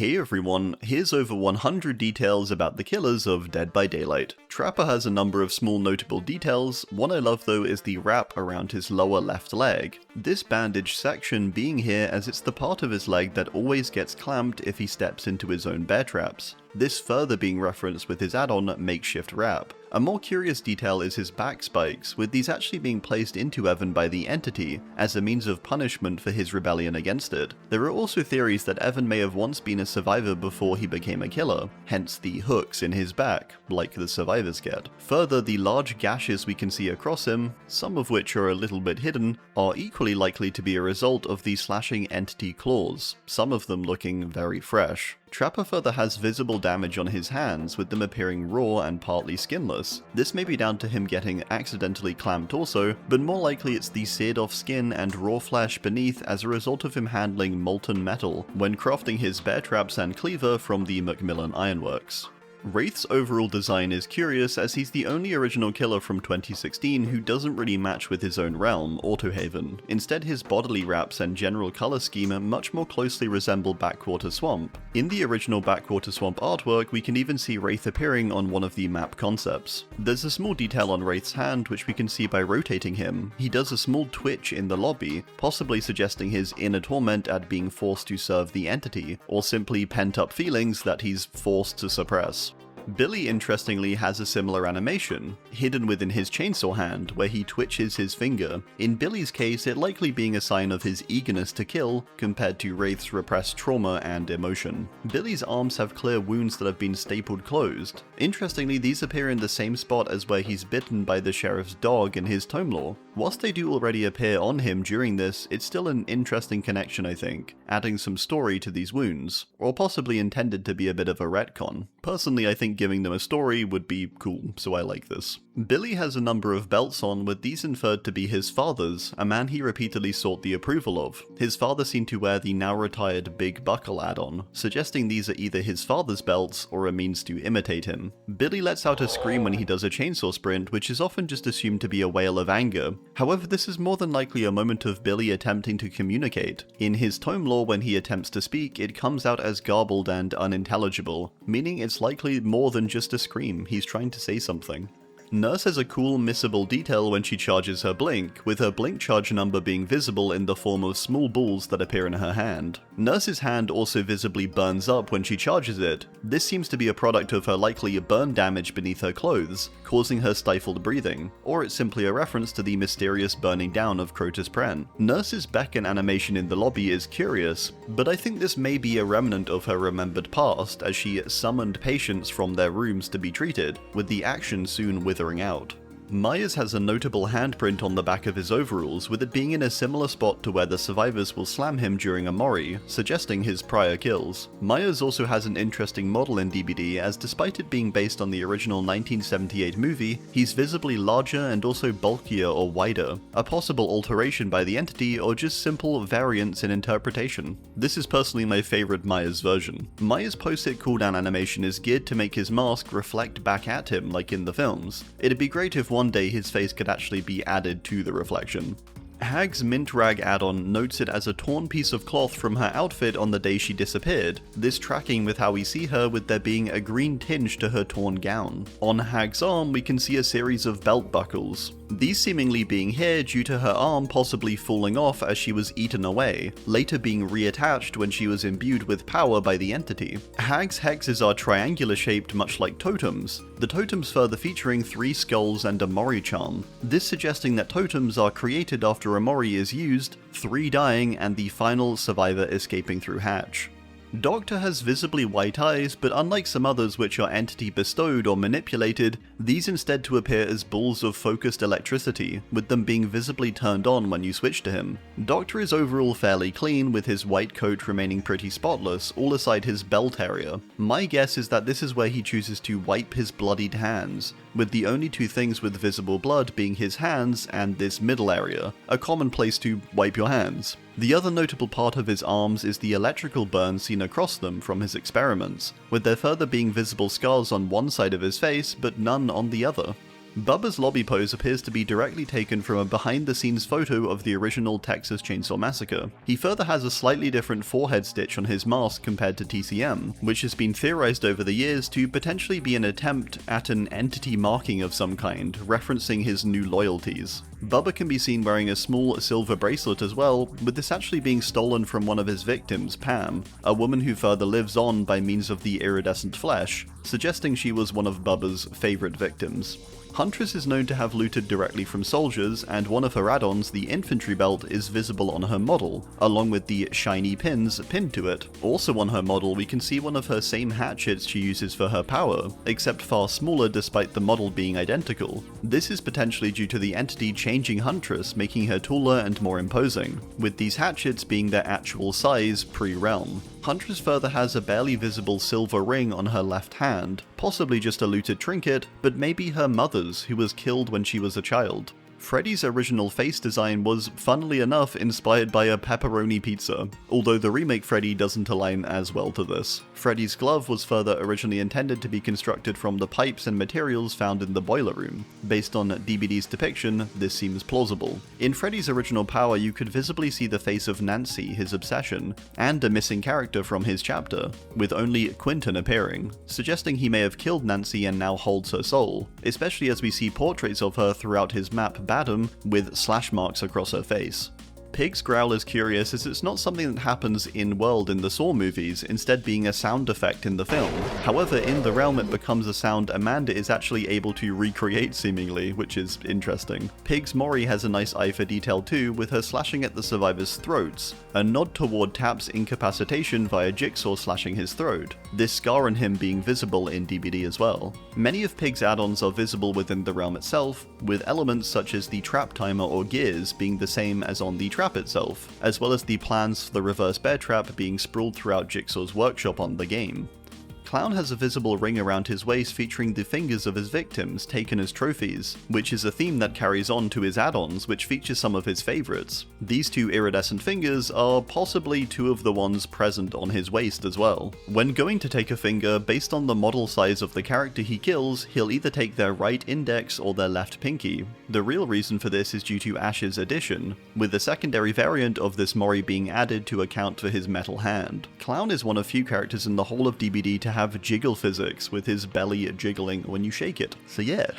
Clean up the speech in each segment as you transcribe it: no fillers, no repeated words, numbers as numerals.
Hey everyone, here's over 100 details about the killers of Dead by Daylight. Trapper has a number of small notable details. One I love though is the wrap around his lower left leg. This bandaged section being here as it's the part of his leg that always gets clamped if he steps into his own bear traps. This further being referenced with his add-on makeshift wrap. A more curious detail is his back spikes, with these actually being placed into Evan by the Entity as a means of punishment for his rebellion against it. There are also theories that Evan may have once been a survivor before he became a killer, hence the hooks in his back, like the survivors get. Further, the large gashes we can see across him, some of which are a little bit hidden, are equally likely to be a result of the slashing Entity claws, some of them looking very fresh. Trapper further has visible damage on his hands, with them appearing raw and partly skinless. This may be down to him getting accidentally clamped also, but more likely it's the seared off skin and raw flesh beneath as a result of him handling molten metal when crafting his bear traps and cleaver from the Macmillan Ironworks. Wraith's overall design is curious as he's the only original killer from 2016 who doesn't really match with his own realm, Autohaven. Instead, his bodily wraps and general colour scheme much more closely resemble Backwater Swamp. In the original Backwater Swamp artwork, we can even see Wraith appearing on one of the map concepts. There's a small detail on Wraith's hand which we can see by rotating him. He does a small twitch in the lobby, possibly suggesting his inner torment at being forced to serve the Entity, or simply pent-up feelings that he's forced to suppress. Billy interestingly has a similar animation, hidden within his chainsaw hand where he twitches his finger, in Billy's case it likely being a sign of his eagerness to kill compared to Wraith's repressed trauma and emotion. Billy's arms have clear wounds that have been stapled closed. Interestingly, these appear in the same spot as where he's bitten by the sheriff's dog in his tome lore. Whilst they do already appear on him during this, it's still an interesting connection I think, adding some story to these wounds, or possibly intended to be a bit of a retcon. Personally I think giving them a story would be cool, so I like this. Billy has a number of belts on, with these inferred to be his father's, a man he repeatedly sought the approval of. His father seemed to wear the now retired Big Buckle add-on, suggesting these are either his father's belts or a means to imitate him. Billy lets out a scream when he does a chainsaw sprint, which is often just assumed to be a wail of anger. However, this is more than likely a moment of Billy attempting to communicate. In his tome lore, when he attempts to speak, it comes out as garbled and unintelligible, meaning it's likely more than just a scream, he's trying to say something. Nurse has a cool missable detail when she charges her blink, with her blink charge number being visible in the form of small balls that appear in her hand. Nurse's hand also visibly burns up when she charges it. This seems to be a product of her likely burn damage beneath her clothes, causing her stifled breathing, or it's simply a reference to the mysterious burning down of Crotus Pren. Nurse's beckon animation in the lobby is curious, but I think this may be a remnant of her remembered past as she summoned patients from their rooms to be treated, with the action soon withering out. Myers has a notable handprint on the back of his overalls, with it being in a similar spot to where the survivors will slam him during a Mori, suggesting his prior kills. Myers also has an interesting model in DbD, as despite it being based on the original 1978 movie, he's visibly larger and also bulkier or wider, a possible alteration by the Entity or just simple variance in interpretation. This is personally my favourite Myers version. Myers' post-hit cooldown animation is geared to make his mask reflect back at him like in the films. It'd be great if one day his face could actually be added to the reflection. Hag's mint rag add-on notes it as a torn piece of cloth from her outfit on the day she disappeared, this tracking with how we see her with there being a green tinge to her torn gown. On Hag's arm we can see a series of belt buckles, these seemingly being here due to her arm possibly falling off as she was eaten away, later being reattached when she was imbued with power by the Entity. Hag's hexes are triangular shaped much like totems, the totems further featuring 3 skulls and a Mori charm, this suggesting that totems are created after a Mori is used, 3 dying and the final survivor escaping through hatch. Doctor has visibly white eyes, but unlike some others which are Entity bestowed or manipulated, these instead to appear as balls of focused electricity, with them being visibly turned on when you switch to him. Doctor is overall fairly clean, with his white coat remaining pretty spotless, all aside his belt area. My guess is that this is where he chooses to wipe his bloodied hands, with the only 2 things with visible blood being his hands and this middle area, a common place to wipe your hands. The other notable part of his arms is the electrical burn seen across them from his experiments, with there further being visible scars on one side of his face but none on the other. Bubba's lobby pose appears to be directly taken from a behind-the-scenes photo of the original Texas Chainsaw Massacre. He further has a slightly different forehead stitch on his mask compared to TCM, which has been theorized over the years to potentially be an attempt at an entity marking of some kind, referencing his new loyalties. Bubba can be seen wearing a small silver bracelet as well, with this actually being stolen from one of his victims, Pam, a woman who further lives on by means of the iridescent flesh, suggesting she was one of Bubba's favourite victims. Huntress is known to have looted directly from soldiers, and one of her add-ons, the infantry belt, is visible on her model, along with the shiny pins pinned to it. Also on her model we can see one of her same hatchets she uses for her power, except far smaller despite the model being identical. This is potentially due to the entity changing Huntress, making her taller and more imposing, with these hatchets being their actual size pre-realm. Huntress further has a barely visible silver ring on her left hand, possibly just a looted trinket, but maybe her mother's, who was killed when she was a child. Freddy's original face design was, funnily enough, inspired by a pepperoni pizza, although the remake Freddy doesn't align as well to this. Freddy's glove was further originally intended to be constructed from the pipes and materials found in the boiler room. Based on DbD's depiction, this seems plausible. In Freddy's original power you could visibly see the face of Nancy, his obsession, and a missing character from his chapter, with only Quentin appearing, suggesting he may have killed Nancy and now holds her soul, especially as we see portraits of her throughout his map Badham with slash marks across her face. Pig's growl is curious as it's not something that happens in-world in the Saw movies, instead being a sound effect in the film. However, in the realm it becomes a sound Amanda is actually able to recreate seemingly, which is interesting. Pig's Mori has a nice eye for detail too, with her slashing at the survivors' throats, a nod toward Tap's incapacitation via Jigsaw slashing his throat, this scar on him being visible in DbD as well. Many of Pig's add-ons are visible within the realm itself, with elements such as the trap timer or gears being the same as on the trap itself, as well as the plans for the reverse bear trap being sprawled throughout Jigsaw's workshop on the game. Clown has a visible ring around his waist featuring the fingers of his victims taken as trophies, which is a theme that carries on to his add-ons, which feature some of his favourites. These two iridescent fingers are possibly two of the ones present on his waist as well. When going to take a finger, based on the model size of the character he kills, he'll either take their right index or their left pinky. The real reason for this is due to Ash's addition, with the secondary variant of this Mori being added to account for his metal hand. Clown is one of few characters in the whole of DbD to have jiggle physics, with his belly jiggling when you shake it. So yeah.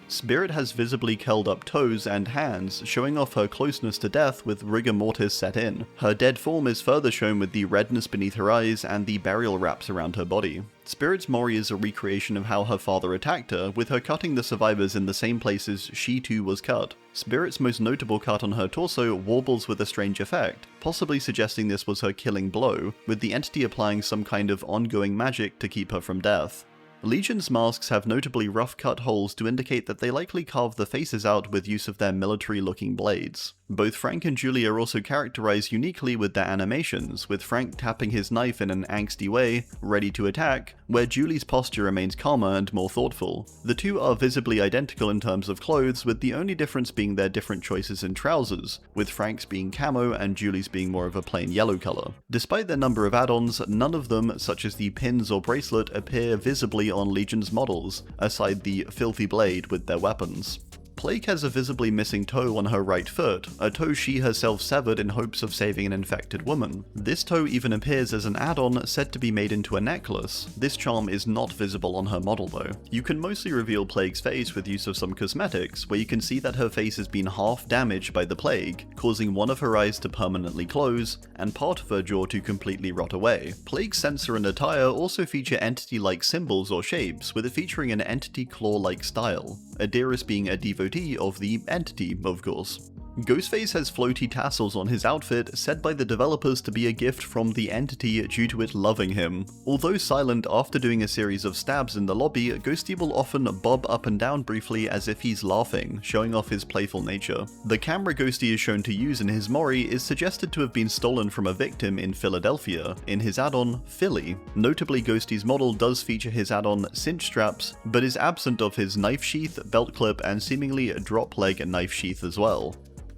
Spirit has visibly curled up toes and hands, showing off her closeness to death with rigor mortis set in. Her dead form is further shown with the redness beneath her eyes and the burial wraps around her body. Spirit's Mori is a recreation of how her father attacked her, with her cutting the survivors in the same places she too was cut. Spirit's most notable cut on her torso warbles with a strange effect, possibly suggesting this was her killing blow, with the entity applying some kind of ongoing magic to keep her from death. Legion's masks have notably rough cut holes to indicate that they likely carved the faces out with use of their military-looking blades. Both Frank and Julie are also characterized uniquely with their animations, with Frank tapping his knife in an angsty way, ready to attack, where Julie's posture remains calmer and more thoughtful. The two are visibly identical in terms of clothes, with the only difference being their different choices in trousers, with Frank's being camo and Julie's being more of a plain yellow color. Despite their number of add-ons, none of them, such as the pins or bracelet, appear visibly on Legion's models, aside the filthy blade with their weapons. Plague has a visibly missing toe on her right foot, a toe she herself severed in hopes of saving an infected woman. This toe even appears as an add-on said to be made into a necklace. This charm is not visible on her model though. You can mostly reveal Plague's face with use of some cosmetics, where you can see that her face has been half damaged by the plague, causing one of her eyes to permanently close, and part of her jaw to completely rot away. Plague's sensor and attire also feature entity-like symbols or shapes, with it featuring an entity claw-like style, Adiris being a devotee of the entity, of course. Ghostface has floaty tassels on his outfit, said by the developers to be a gift from the entity due to it loving him. Although silent after doing a series of stabs in the lobby, Ghosty will often bob up and down briefly as if he's laughing, showing off his playful nature. The camera Ghosty is shown to use in his Mori is suggested to have been stolen from a victim in Philadelphia, in his add-on, Philly. Notably, Ghosty's model does feature his add-on cinch straps, but is absent of his knife sheath, belt clip, and seemingly drop leg knife sheath as well.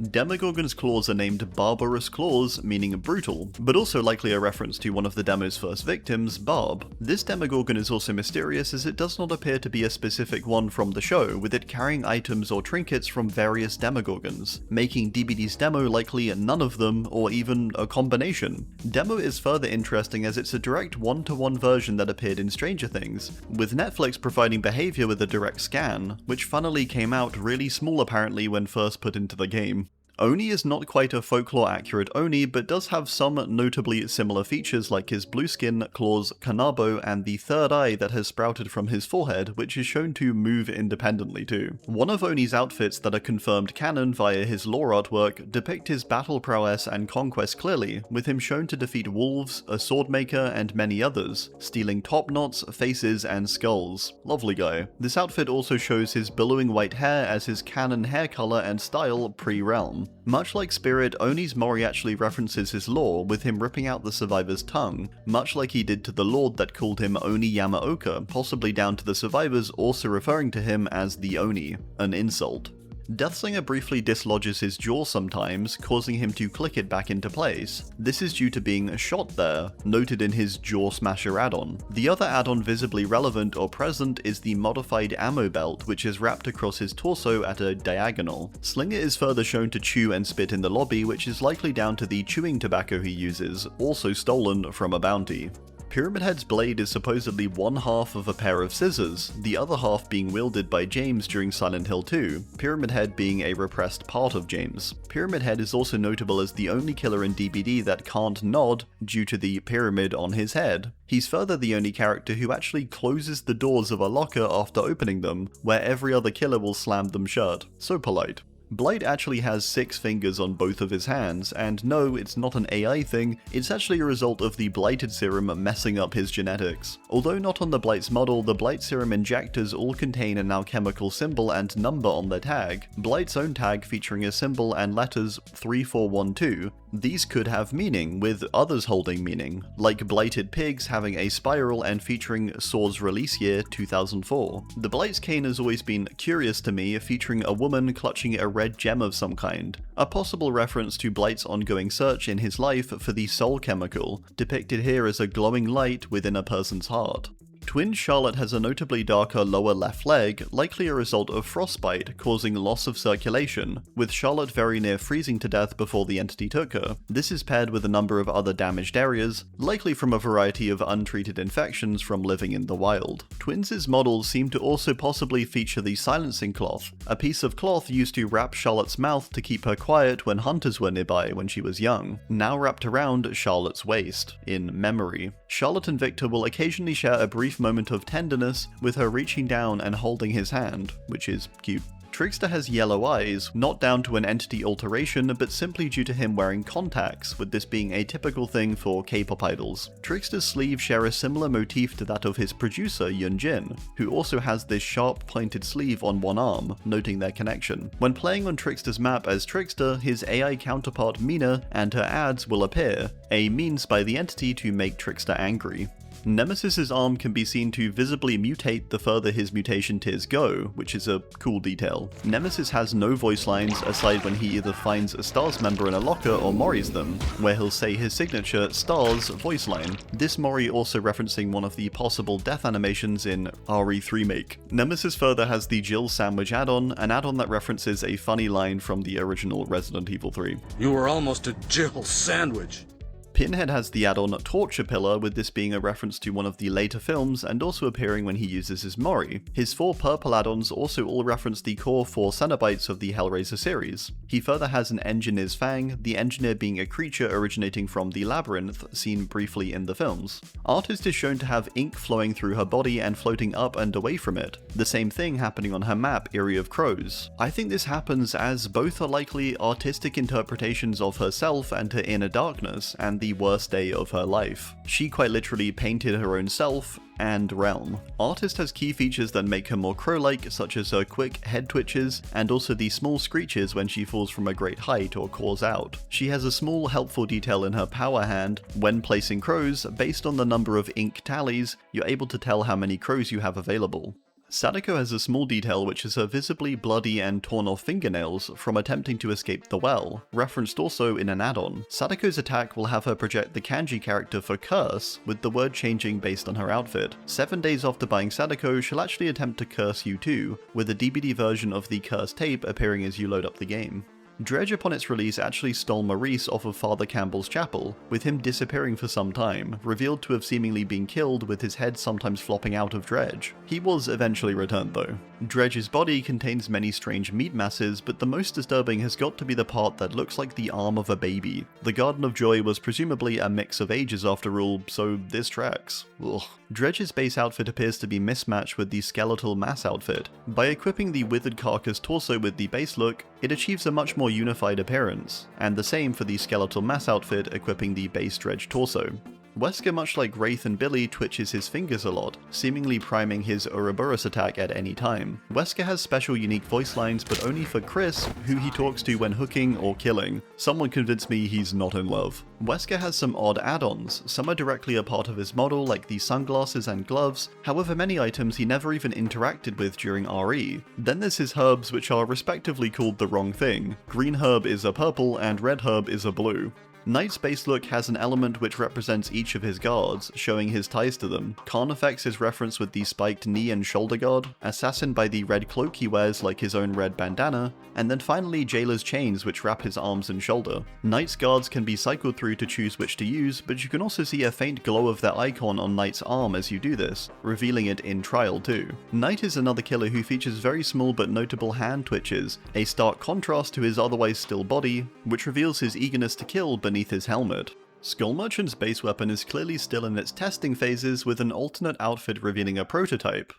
Demogorgon's claws are named Barbarous Claws, meaning brutal, but also likely a reference to one of the demo's first victims, Barb. This Demogorgon is also mysterious as it does not appear to be a specific one from the show, with it carrying items or trinkets from various Demogorgons, making DbD's demo likely none of them, or even a combination. Demo is further interesting as it's a direct one-to-one version that appeared in Stranger Things, with Netflix providing behavior with a direct scan, which funnily came out really small apparently when first put into the game. Oni is not quite a folklore-accurate Oni, but does have some notably similar features like his blue skin, claws, kanabo, and the third eye that has sprouted from his forehead, which is shown to move independently too. One of Oni's outfits that are confirmed canon via his lore artwork depict his battle prowess and conquest clearly, with him shown to defeat wolves, a swordmaker, and many others, stealing top knots, faces, and skulls. Lovely guy. This outfit also shows his billowing white hair as his canon hair color and style pre-Realm. Much like Spirit, Oni's Mori actually references his lore, with him ripping out the survivor's tongue, much like he did to the Lord that called him Oni Yamaoka, possibly down to the survivors also referring to him as the Oni, an insult. Deathslinger briefly dislodges his jaw sometimes, causing him to click it back into place. This is due to being shot there, noted in his Jaw Smasher add-on. The other add-on visibly relevant or present is the modified ammo belt, which is wrapped across his torso at a diagonal. Slinger is further shown to chew and spit in the lobby, which is likely down to the chewing tobacco he uses, also stolen from a bounty. Pyramid Head's blade is supposedly one half of a pair of scissors, the other half being wielded by James during Silent Hill 2, Pyramid Head being a repressed part of James. Pyramid Head is also notable as the only killer in DbD that can't nod due to the pyramid on his head. He's further the only character who actually closes the doors of a locker after opening them, where every other killer will slam them shut. So polite. Blight actually has 6 fingers on both of his hands, and no, it's not an AI thing, it's actually a result of the Blighted serum messing up his genetics. Although not on the Blight's model, the Blight serum injectors all contain an alchemical symbol and number on their tag, Blight's own tag featuring a symbol and letters 3412. These could have meaning, with others holding meaning, like Blighted Pigs having a spiral and featuring Sword's release year 2004. The Blight's cane has always been curious to me, featuring a woman clutching a red gem of some kind, a possible reference to Blight's ongoing search in his life for the soul chemical, depicted here as a glowing light within a person's heart. Twin Charlotte has a notably darker lower left leg, likely a result of frostbite causing loss of circulation, with Charlotte very near freezing to death before the entity took her. This is paired with a number of other damaged areas, likely from a variety of untreated infections from living in the wild. Twins' models seem to also possibly feature the silencing cloth, a piece of cloth used to wrap Charlotte's mouth to keep her quiet when hunters were nearby when she was young, now wrapped around Charlotte's waist, in memory. Charlotte and Victor will occasionally share a brief moment of tenderness, with her reaching down and holding his hand, which is cute. Trickster has yellow eyes, not down to an entity alteration, but simply due to him wearing contacts, with this being a typical thing for K-pop idols. Trickster's sleeves share a similar motif to that of his producer, Yunjin, who also has this sharp pointed sleeve on one arm, noting their connection. When playing on Trickster's map as Trickster, his AI counterpart Mina and her ads will appear, a means by the entity to make Trickster angry. Nemesis's arm can be seen to visibly mutate the further his mutation tiers go, which is a cool detail. Nemesis has no voice lines aside when he either finds a STARS member in a locker or Mori's them, where he'll say his signature STARS voice line. This Mori also referencing one of the possible death animations in RE3 Make. Nemesis further has the Jill Sandwich add-on, an add-on that references a funny line from the original Resident Evil 3. You were almost a Jill Sandwich. Pinhead has the add-on Torture Pillar, with this being a reference to one of the later films and also appearing when he uses his Mori. His 4 purple add-ons also all reference the core 4 Cenobites of the Hellraiser series. He further has an Engineer's Fang, the Engineer being a creature originating from the Labyrinth, seen briefly in the films. Artist is shown to have ink flowing through her body and floating up and away from it, the same thing happening on her map, Eyrie of Crows. I think this happens as both are likely artistic interpretations of herself and her inner darkness, and the worst day of her life. She quite literally painted her own self and realm. Artist has key features that make her more crow-like, such as her quick head twitches, and also the small screeches when she falls from a great height or calls out. She has a small helpful detail in her power hand. When placing crows, based on the number of ink tallies, you're able to tell how many crows you have available. Sadako has a small detail which is her visibly bloody and torn off fingernails from attempting to escape the well, referenced also in an add-on. Sadako's attack will have her project the kanji character for curse, with the word changing based on her outfit. 7 days after buying Sadako, she'll actually attempt to curse you too, with a DbD version of the curse tape appearing as you load up the game. Dredge upon its release actually stole Maurice off of Father Campbell's chapel, with him disappearing for some time, revealed to have seemingly been killed with his head sometimes flopping out of Dredge. He was eventually returned though. Dredge's body contains many strange meat masses, but the most disturbing has got to be the part that looks like the arm of a baby. The Garden of Joy was presumably a mix of ages after all, so this tracks. Ugh. Dredge's base outfit appears to be mismatched with the skeletal mass outfit. By equipping the withered carcass torso with the base look, it achieves a much more unified appearance, and the same for the skeletal mass outfit equipping the base Dredge torso. Wesker, much like Wraith and Billy, twitches his fingers a lot, seemingly priming his Ouroboros attack at any time. Wesker has special unique voice lines, but only for Chris, who he talks to when hooking or killing. Someone convinced me he's not in love. Wesker has some odd add-ons. Some are directly a part of his model, like the sunglasses and gloves, however many items he never even interacted with during RE. Then there's his herbs, which are respectively called the wrong thing. Green herb is a purple and red herb is a blue. Knight's base look has an element which represents each of his guards, showing his ties to them. Carnifex is referenced with the spiked knee and shoulder guard, Assassin by the red cloak he wears like his own red bandana, and then finally Jailer's chains which wrap his arms and shoulder. Knight's guards can be cycled through to choose which to use, but you can also see a faint glow of their icon on Knight's arm as you do this, revealing it in trial too. Knight is another killer who features very small but notable hand twitches, a stark contrast to his otherwise still body, which reveals his eagerness to kill beneath his helmet. Skull Merchant's base weapon is clearly still in its testing phases, with an alternate outfit revealing a prototype.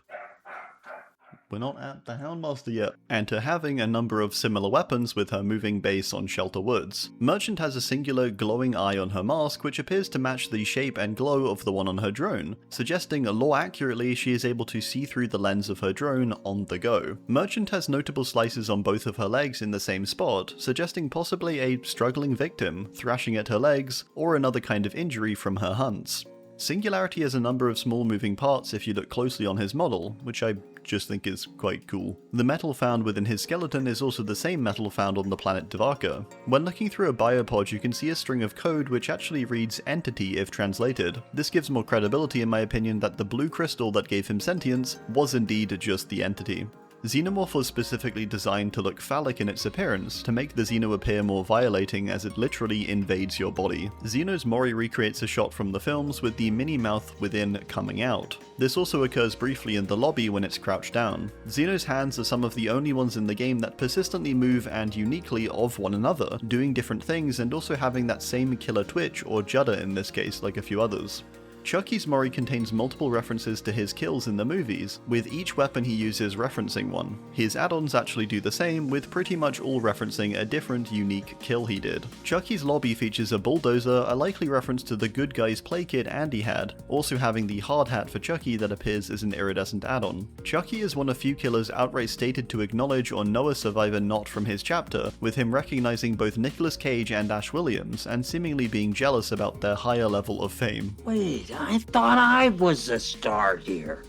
We're not at the Houndmaster yet, and to having a number of similar weapons with her moving base on Shelter Woods. Merchant has a singular glowing eye on her mask which appears to match the shape and glow of the one on her drone, suggesting more accurately she is able to see through the lens of her drone on the go. Merchant has notable slices on both of her legs in the same spot, suggesting possibly a struggling victim, thrashing at her legs, or another kind of injury from her hunts. Singularity has a number of small moving parts if you look closely on his model, which I just think is quite cool. The metal found within his skeleton is also the same metal found on the planet Devaka. When looking through a biopod you can see a string of code which actually reads entity if translated. This gives more credibility in my opinion that the blue crystal that gave him sentience was indeed just the entity. Xenomorph was specifically designed to look phallic in its appearance, to make the Xeno appear more violating as it literally invades your body. Xeno's Mori recreates a shot from the films with the mini mouth within coming out. This also occurs briefly in the lobby when it's crouched down. Xeno's hands are some of the only ones in the game that persistently move and uniquely of one another, doing different things and also having that same killer twitch, or judder in this case, like a few others. Chucky's Mori contains multiple references to his kills in the movies, with each weapon he uses referencing one. His add-ons actually do the same, with pretty much all referencing a different, unique kill he did. Chucky's lobby features a bulldozer, a likely reference to the good guy's play kit Andy had, also having the hard hat for Chucky that appears as an iridescent add-on. Chucky is one of few killers outright stated to acknowledge or know a survivor not from his chapter, with him recognizing both Nicolas Cage and Ash Williams, and seemingly being jealous about their higher level of fame. Wait, I thought I was the star here.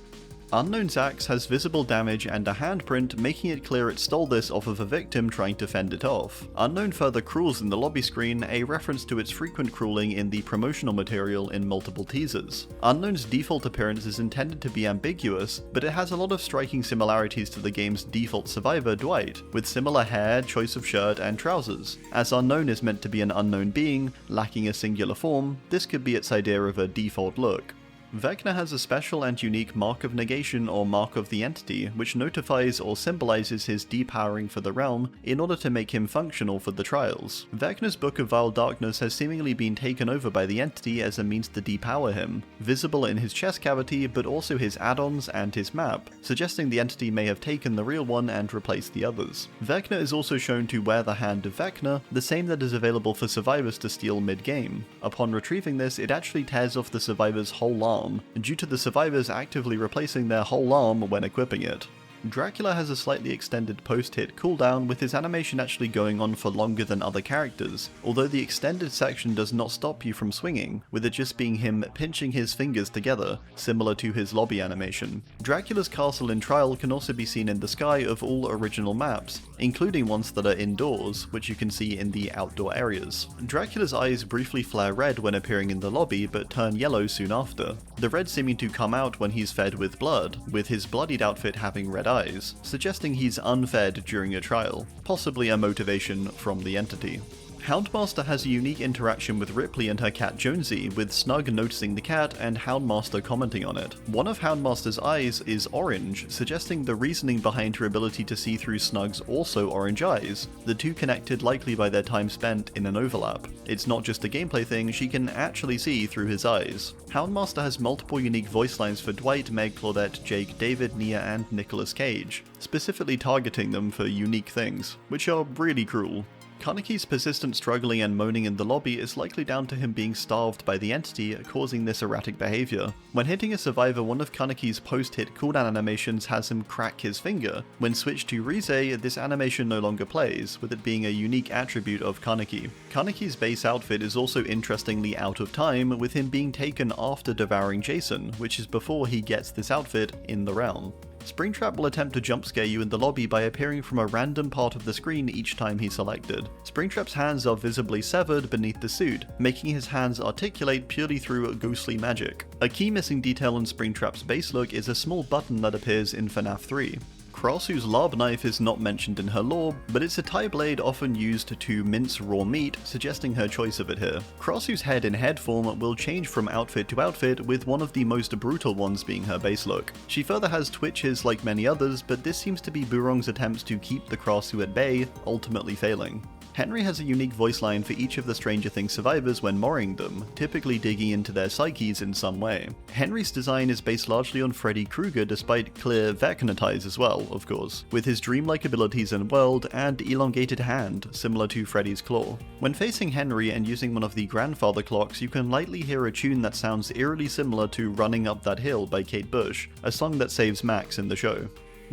Unknown's axe has visible damage and a handprint, making it clear it stole this off of a victim trying to fend it off. Unknown further crawls in the lobby screen, a reference to its frequent crawling in the promotional material in multiple teasers. Unknown's default appearance is intended to be ambiguous, but it has a lot of striking similarities to the game's default survivor, Dwight, with similar hair, choice of shirt, and trousers. As Unknown is meant to be an unknown being, lacking a singular form, this could be its idea of a default look. Vecna has a special and unique Mark of Negation or Mark of the Entity, which notifies or symbolizes his depowering for the realm in order to make him functional for the trials. Vecna's Book of Vile Darkness has seemingly been taken over by the Entity as a means to depower him, visible in his chest cavity but also his add-ons and his map, suggesting the Entity may have taken the real one and replaced the others. Vecna is also shown to wear the Hand of Vecna, the same that is available for survivors to steal mid-game. Upon retrieving this, it actually tears off the survivor's whole arm, due to the survivors actively replacing their whole arm when equipping it. Dracula has a slightly extended post-hit cooldown, with his animation actually going on for longer than other characters, although the extended section does not stop you from swinging, with it just being him pinching his fingers together, similar to his lobby animation. Dracula's castle in Trial can also be seen in the sky of all original maps, including ones that are indoors, which you can see in the outdoor areas. Dracula's eyes briefly flare red when appearing in the lobby, but turn yellow soon after, the red seeming to come out when he's fed with blood, with his bloodied outfit having red eyes, suggesting he's unfed during a trial, possibly a motivation from the entity. Houndmaster has a unique interaction with Ripley and her cat Jonesy, with Snug noticing the cat and Houndmaster commenting on it. One of Houndmaster's eyes is orange, suggesting the reasoning behind her ability to see through Snug's also orange eyes, the two connected likely by their time spent in an overlap. It's not just a gameplay thing, she can actually see through his eyes. Houndmaster has multiple unique voice lines for Dwight, Meg, Claudette, Jake, David, Nia, and Nicolas Cage, specifically targeting them for unique things, which are really cruel. Kaneki's persistent struggling and moaning in the lobby is likely down to him being starved by the entity, causing this erratic behavior. When hitting a survivor, one of Kaneki's post-hit cooldown animations has him crack his finger. When switched to Rize, this animation no longer plays, with it being a unique attribute of Kaneki. Kaneki's base outfit is also interestingly out of time, with him being taken after devouring Jason, which is before he gets this outfit in the realm. Springtrap will attempt to jump scare you in the lobby by appearing from a random part of the screen each time he's selected. Springtrap's hands are visibly severed beneath the suit, making his hands articulate purely through ghostly magic. A key missing detail in Springtrap's base look is a small button that appears in FNAF 3. Krasue's larb knife is not mentioned in her lore, but it's a tie blade often used to mince raw meat, suggesting her choice of it here. Krasue's head in head form will change from outfit to outfit, with one of the most brutal ones being her base look. She further has twitches like many others, but this seems to be Burong's attempts to keep the Krasue at bay, ultimately failing. Henry has a unique voice line for each of the Stranger Things survivors when morring them, typically digging into their psyches in some way. Henry's design is based largely on Freddy Krueger, despite clear Vecna ties as well, of course, with his dreamlike abilities and world, and elongated hand, similar to Freddy's claw. When facing Henry and using one of the grandfather clocks, you can lightly hear a tune that sounds eerily similar to Running Up That Hill by Kate Bush, a song that saves Max in the show.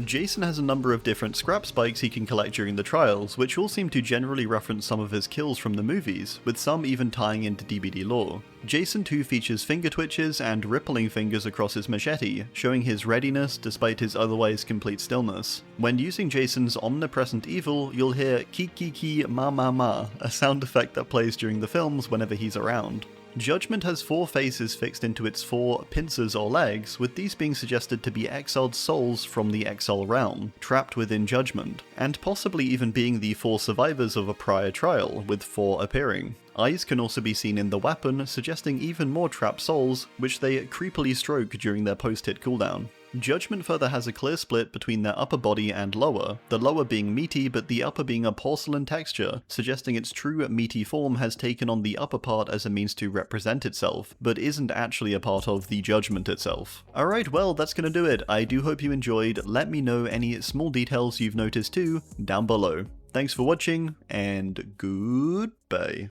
Jason has a number of different scrap spikes he can collect during the trials, which all seem to generally reference some of his kills from the movies, with some even tying into DbD lore. Jason too features finger twitches and rippling fingers across his machete, showing his readiness despite his otherwise complete stillness. When using Jason's omnipresent evil, you'll hear ki ki ki ma ma ma, a sound effect that plays during the films whenever he's around. Judgment has 4 faces fixed into its 4 pincers or legs, with these being suggested to be exiled souls from the Exile realm, trapped within Judgment, and possibly even being the 4 survivors of a prior trial, with 4 appearing. Eyes can also be seen in the weapon, suggesting even more trapped souls, which they creepily stroke during their post-hit cooldown. Judgment further has a clear split between their upper body and lower, the lower being meaty but the upper being a porcelain texture, suggesting its true meaty form has taken on the upper part as a means to represent itself, but isn't actually a part of the Judgment itself. Alright, well that's gonna do it. I do hope you enjoyed. Let me know any small details you've noticed too down below. Thanks for watching, and goodbye.